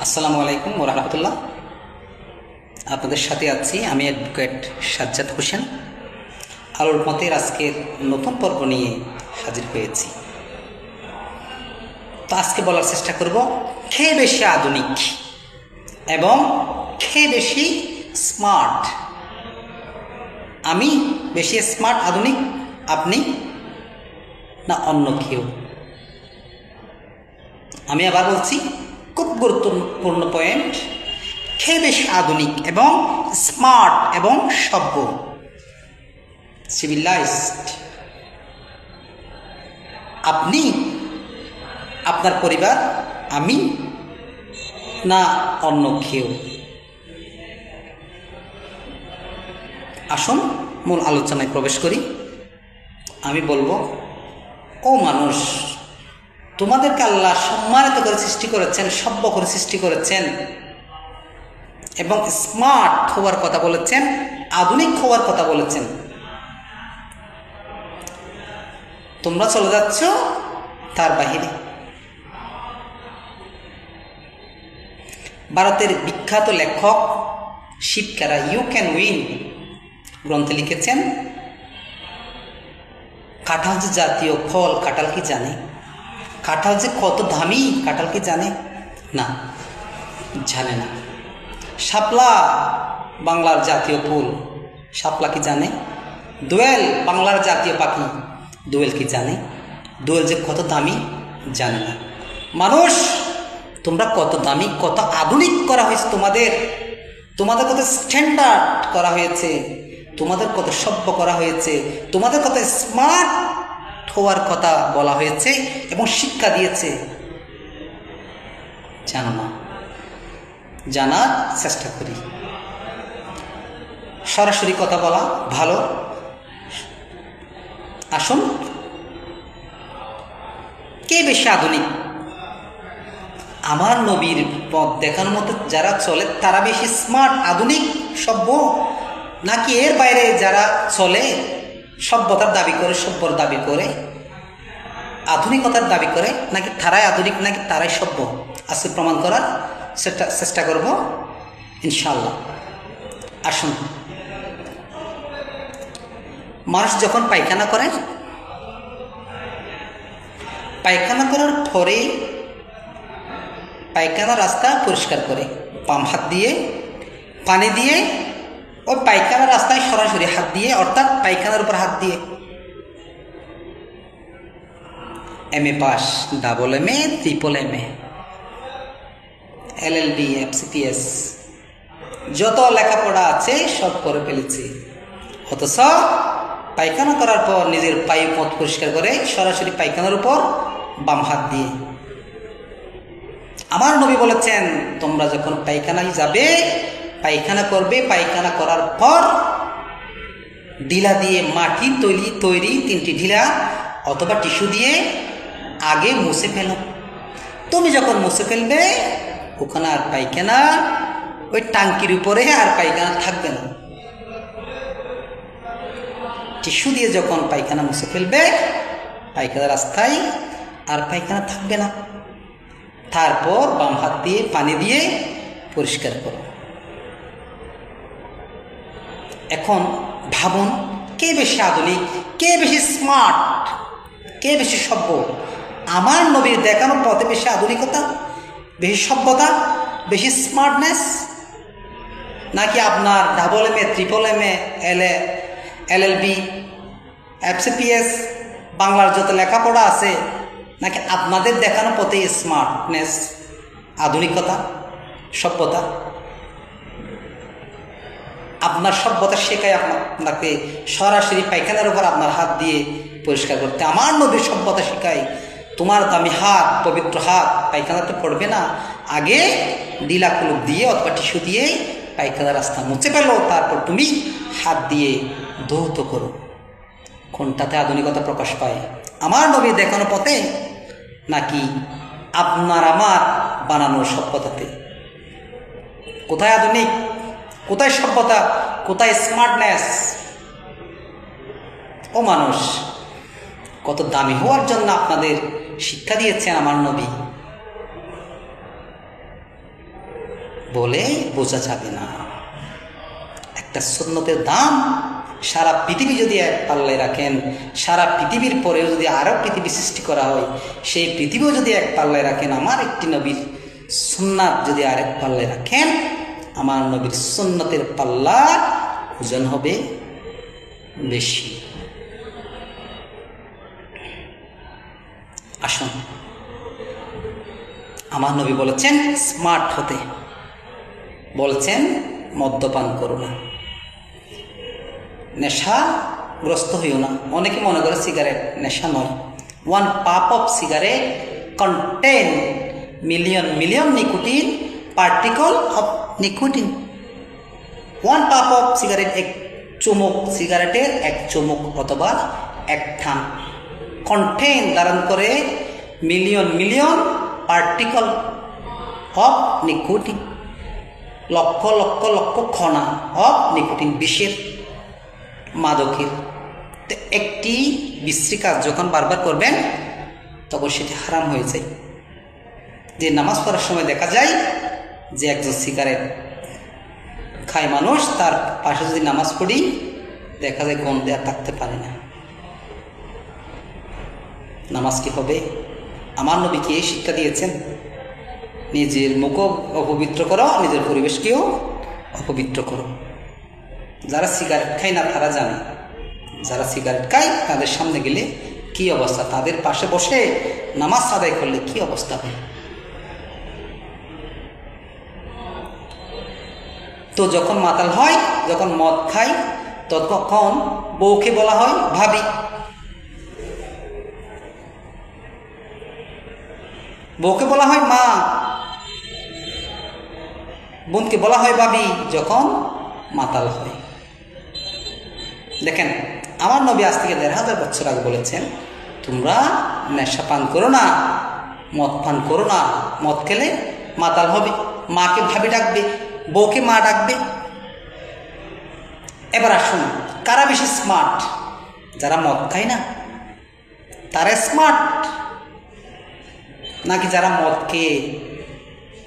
আসসালামু আলাইকুম ওয়া রাহমাতুল্লাহ। আপনাদের সাথে আছি আমি অ্যাডভোকেট সাজ্জাদ হোসেন। আলোর মতের আজকের নতুন পর্ব নিয়ে হাজির হয়েছি। তো আজকে বলার চেষ্টা করব কে বেশি আধুনিক এবং কে বেশি স্মার্ট। আমি বেশি স্মার্ট আধুনিক, আপনি না অন্য কেউ? আমি আবার বলছি, খুব গুরুত্বপূর্ণ পয়েন্ট, কে বেশি আধুনিক এবং স্মার্ট এবং সভ্য, সিভিলাইজড? আপনি, আপনার পরিবার, আমি না অন্য কেউ? আসুন মূল আলোচনায় প্রবেশ করি। আমি বলবো, ও মানুষ, তোমাদেরকে আল্লাহ সম্মানিত করে সৃষ্টি করেছেন, সভ্য করে সৃষ্টি করেছেন এবং স্মার্ট হওয়ার কথা বলেছেন, আধুনিক হওয়ার কথা বলেছেন। তোমরা চলে যাচ্ছ তার বাহিরে। ভারতের বিখ্যাত লেখক শিবকারা ইউ ক্যান উইন গ্রন্থে লিখেছেন, কাঁঠাল যে জাতীয় ফল, কাঁঠাল কি জানে? কাঁঠাল যে কত দামি, কাঁঠাল কি জানে? না, জানে না। শাপলা বাংলার জাতীয় ফুল, শাপলা কি জানে? দোয়েল বাংলার জাতীয় পাখি, দোয়েল কি জানে? দোয়েল যে কত দামি, জানে না। মানুষ, তোমরা কত দামি, কত আধুনিক করা হয়েছে তোমাদের, তোমাদের কত স্ট্যান্ডার্ড করা হয়েছে, তোমাদের কত সভ্য করা হয়েছে, তোমাদের কত স্মার্ট হওয়ার কথা বলা হয়েছে এবং শিক্ষা দিয়েছে, জানো না। জানার চেষ্টা করি। সরাসরি কথা বলা ভালো। আসুন, কে বেশি আধুনিক? আমার নবীর পথ দেখানোর মতো যারা চলে তারা বেশি স্মার্ট, আধুনিক, সভ্য, নাকি এর বাইরে যারা চলে সভ্যতার দাবি করে, সভ্যর দাবি করে, আধুনিকতার দাবি করে, নাকি তারাই আধুনিক, নাকি তারাই সভ্য? আজকে প্রমাণ করার চেষ্টা করব ইনশাআল্লাহ। আসুন, মানুষ যখন পায়খানা করে, পায়খানা করার পরে পায়খানা রাস্তা পরিষ্কার করে বাম হাত দিয়ে, পানি দিয়ে, ওই পায়খানা রাস্তায় সরাসরি হাত দিয়ে, অর্থাৎ পায়খানার উপর হাত দিয়ে। MA pass, double MA, triple MA, LLB, FCPS, যত লেখাপড়া আছে সব করে ফেলেছি, অথচ পায়খানা করার পর নিজের পায়ে পথ পরিষ্কার করে সরাসরি পায়খানার উপর বাম হাত দিয়ে। আমার নবী বলেছেন, তোমরা যখন পায়খানায় যাবে, পায়খানা করবে, পায়খানা করার পর ঢিলা দিয়ে, মাটির তৈরি 3টি ঢিলা অথবা টিস্যু দিয়ে আগে মুছে ফেলো। তুমি যখন মুছে ফেলবে, ওখানে আর পায়খানা, ওই টাঙ্কির উপরে আর পায়খানা থাকবে না। টিস্যু দিয়ে যখন পায়খানা মুছে ফেলবে, পায়খানা রাস্তায় আর পায়খানা থাকবে না। তারপর বাম হাত দিয়ে পানি দিয়ে পরিষ্কার করো। এখন ভাবুন, কে বেশি আধুনিক, কে বেশি স্মার্ট, কে বেশি সভ্য? আমার নবীর দেখানো পথে বেশি আধুনিকতা, বেশি সভ্যতা, বেশি স্মার্টনেস, নাকি আপনার double MA, triple MA, LLB, FCPS, বাংলার যত লেখাপড়া আছে, নাকি আপনাদের দেখানো পথে স্মার্টনেস, আধুনিকতা, সভ্যতা? আপনার সভ্যতা শেখায় আপনাকে সরাসরি পায়খানার উপর আপনার হাত দিয়ে পরিষ্কার করতে। আমার নবীর সভ্যতা শেখায়, তোমার দামি হাত, পবিত্র হাত পায়খানাতে পড়বে না, আগে ঢিলা কুলুপ দিয়ে অথবা টিস্যু দিয়ে পায়খানা রাস্তা মুছে ফেলো, তারপর তুমি হাত দিয়ে ধৌত করো। কোনটাতে আধুনিকতা প্রকাশ পায়? আমার নবী দেখানো পথে, নাকি আপনার আমার বানানো সভ্যতাতে? কোথায় আধুনিক, কোথায় সভ্যতা, কোথায় স্মার্টনেস? ও মানুষ, কত দামি হওয়ার জন্য আপনাদের শিক্ষা দিয়েছেন আমার নবী। বলে বোঝা যাবে না। একটা সুন্নতের দাম সারা পৃথিবী যদি এক পাল্লায় রাখেন, সারা পৃথিবীর পরেও যদি আরও পৃথিবী সৃষ্টি করা হয়, সেই পৃথিবীও যদি এক পাল্লায় রাখেন, আমার একটি নবীর সুন্নাত যদি আরেক পাল্লায় রাখেন, আমার নবীর সুন্নতের পাল্লা ওজন হবে বেশি। আসুন, আমার নবী বলেছেন স্মার্ট হতে, বলছেন মদ্যপান করো না, নেশাগ্রস্ত হইও না। অনেকে মনে করে সিগারেট নেশা নয়। 1 puff of cigarette contain million nicotine particle of nicotine। 1 puff of cigarette, এক চুমুক সিগারেটের এক চুমুক অথবা এক টান, কন্টেইন ধারণ করে million particle of nicotine, lakh lakh lakh কণা অফ নিকোটিন, বিষের মাদকের। তো একটি বিশ্রী কাজ যখন বারবার করবেন তখন সেটি হারাম হয়ে যায়। যে নামাজ পড়ার সময় দেখা যায় যে একজন সিগারেট খায় মানুষ, তার পাশে যদি নামাজ পড়ি দেখা যায় গন্ধে আর থাকতে পারে না। নামাজ কি হবে? আমার নবী কি এই শিক্ষা দিয়েছেন? নিজের মুখও অপবিত্র করো, নিজের পরিবেশকেও অপবিত্র করো। যারা সিগারেট খায় না তারা জানে, যারা সিগারেট খায় তাদের সামনে গেলে কি অবস্থা, তাদের পাশে বসে নামাজ আদায় করলে কি অবস্থা হয়। তো যখন মাতাল হয়, যখন মদ খায়, তখন বউকে বলা হয় ভাবি, বউকে বলা হয় মা, বোনকে বলা হয় ভাবি যখন মাতাল হয়। দেখেন, আমার নবী আজ থেকে 1500 বছর আগে বলেছেন তোমরা নেশা পান করো না, মদ পান করো না। মদ খেলে মাতাল হবে, মাকে ভাবি ডাকবে, বউকে মা ডাকবে। এবার আসুন, কারা বেশি স্মার্ট? যারা মদ খায় না তারা স্মার্ট, নাকি যারা মদ খেয়ে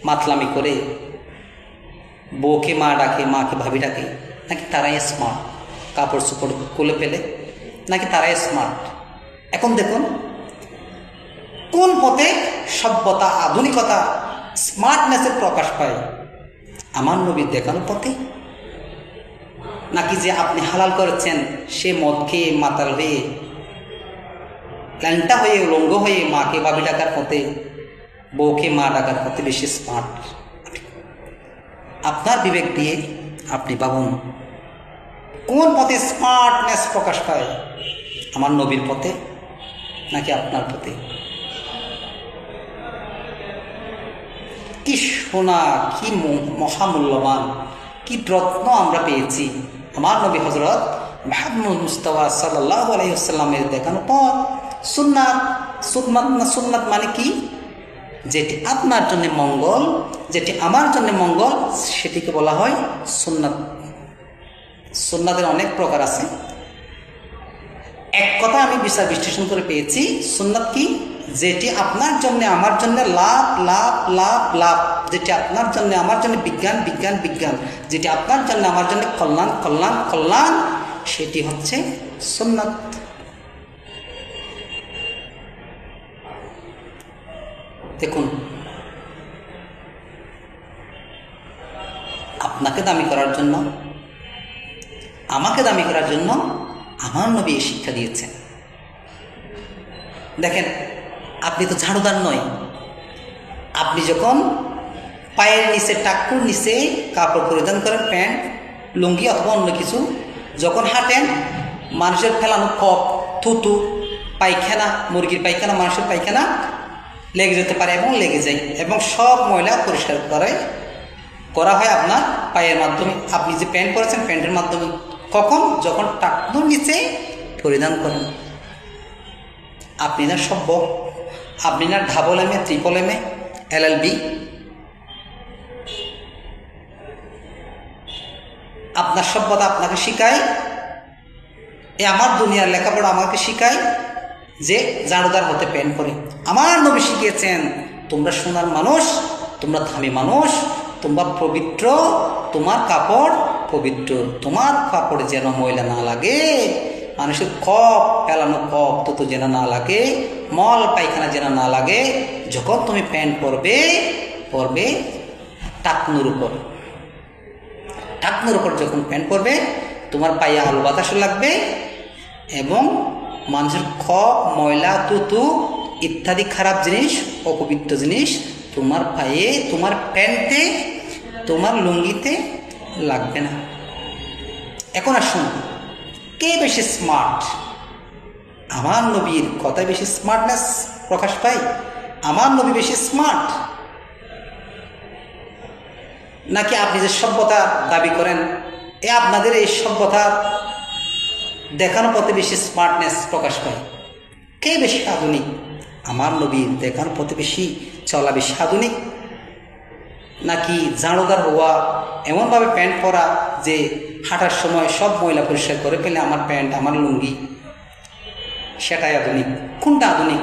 মাতলামি করে বউকে মা ডাকে, মাকে ভাবি ডাকে, নাকি তারাই স্মার্ট? কাপড় চোপড় খুলে ফেলে, নাকি তারাই স্মার্ট? এখন দেখুন কোন পথে সভ্যতা, আধুনিকতা, স্মার্টনেসের প্রকাশ পায়? আমার নবীর দেখানো পথে, নাকি যে আপনি হালাল করেছেন সে মদ খেয়ে মাতাল হয়ে ল্যাংটা হয়ে উলঙ্গ হয়ে মাকে ভাবি ডাকার পথে, বউকে মা ডাকার পথে বেশি স্মার্ট? আপনার বিবেক দিয়ে আপনি ভাবুন কোন পথে স্মার্টনেস প্রকাশ পায়? আমার নবীর পথে নাকি আপনার পথে? কি সোনা, কি মহামূল্যবান, কি রত্ন আমরা পেয়েছি! আমার নবী হযরত মুহাম্মদ মুস্তাফা সাল্লাল্লাহু আলাইহি ওয়াসাল্লামের দেখানো পথ, সুন্নাত। সুন্নাত মানে কি? যেটি আপনার জন্য মঙ্গল, যেটি আমার জন্য মঙ্গল, সেটিকে বলা হয় সুন্নাত। সুন্নাতের অনেক প্রকার আছে। এক কথা আমি বিচার বিশ্লেষণ করে পেয়েছি, সুন্নাত কি? যেটি আপনার জন্য আমার জন্য লাভ লাভ লাভ লাভ, যেটি আপনার জন্য আমার জন্য বিজ্ঞান বিজ্ঞান বিজ্ঞান, যেটি আপনার জন্য আমার জন্য কল্যাণ কল্যাণ কল্যাণ, সেটি হচ্ছে সুন্নাত। দেখুন, আপনাকে দামি করার জন্য, আমাকে দামি করার জন্য আমার নবী এই শিক্ষা দিয়েছেন। দেখেন, আপনি তো ঝাড়ুদার নয়। আপনি যখন পায়ের নিচে, টাকুর নিচে কাপড় পরিধান করেন, প্যান্ট, লুঙ্গি অথবা অন্য কিছু, যখন হাঁটেন, মানুষের ফেলানো কপ, থুতু, পায়খানা, মুরগির পায়খানা, মানুষের পায়খানা লেগে যেতে পারে এবং লেগে যায়, এবং সব ময়লা পরিষ্কার করা হয় আপনার পায়ের মাধ্যমে। আপনি যে প্যান্ট পরেছেন প্যান্টের মাধ্যমে। কখন? যখন টাকুর নিচে পরিধান করেন। আপনি না সভ্য, আপনি না double M A, triple M A, LLB। আপনার সভ্যতা আপনাকে শিখায়, আমার দুনিয়ার লেখাপড়া আমাকে শিখায় যে ঝাড়ুদার হতে প্যান্ট পরে। আমার নবী শিখিয়েছেন তোমরা সোনার মানুষ, তোমরা দামি মানুষ, তোমার পবিত্র, তোমার কাপড় পবিত্র, তোমার কাপড়ে যেন ময়লা না লাগে, মানুষের কপ ফেলানো কপ তো যেন না লাগে, মল পায়খানা যেন না লাগে। যখন তুমি প্যান্ট পরবে, পরবে টাকনুর উপর, টাকনুর উপর যখন প্যান্ট পরবে তোমার পায়ে আলো বাতাসও লাগবে এবং মানুষের খপ, ময়লা, তুতু ইত্যাদি খারাপ জিনিস, অপবিত্র জিনিস তোমার পায়ে, তোমার প্যান্টে, তোমার লুঙ্গিতে লাগবে না। এখন আসুন, কে বেশি স্মার্ট? আমার নবীর কথায় বেশি স্মার্টনেস প্রকাশ পায়? আমার নবী বেশি স্মার্ট, নাকি আপনি যে সভ্যতা দাবি করেন আপনাদের এই সভ্যতা দেখানোর পথে বেশি স্মার্টনেস প্রকাশ পায়? কে বেশি আধুনিক? আমার নবীর দেখানোর পথে বেশি চলা বেশি আধুনিক, নাকি ঝাড়ুদার হওয়া, এমনভাবে প্যান্ট পরা যে হাঁটার সময় সব ময়লা পরিষ্কার করে ফেলে আমার প্যান্ট, আমার লুঙ্গি, সেটাই আধুনিক? কোনটা আধুনিক?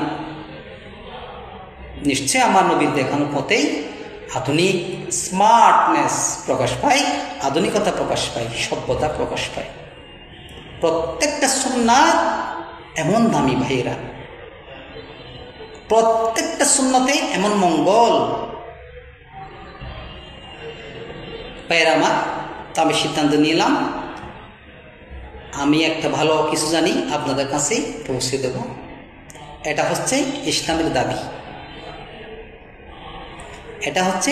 নিশ্চয় আমার নবীর দেখানোর পথেই আধুনিক স্মার্টনেস প্রকাশ পায়, আধুনিকতা প্রকাশ পায়, সভ্যতা প্রকাশ পায়। প্রত্যেকটা সুন্নাত এমন দামি ভাইয়েরা, প্রত্যেকটা সুন্নতে এমন মঙ্গল। ভাইয়েরা আমার, তো আমি সিদ্ধান্ত নিলাম আমি একটা ভালো কিছু জানি আপনাদের কাছে পৌঁছে দেব। এটা হচ্ছে ইসলামের দাবি, এটা হচ্ছে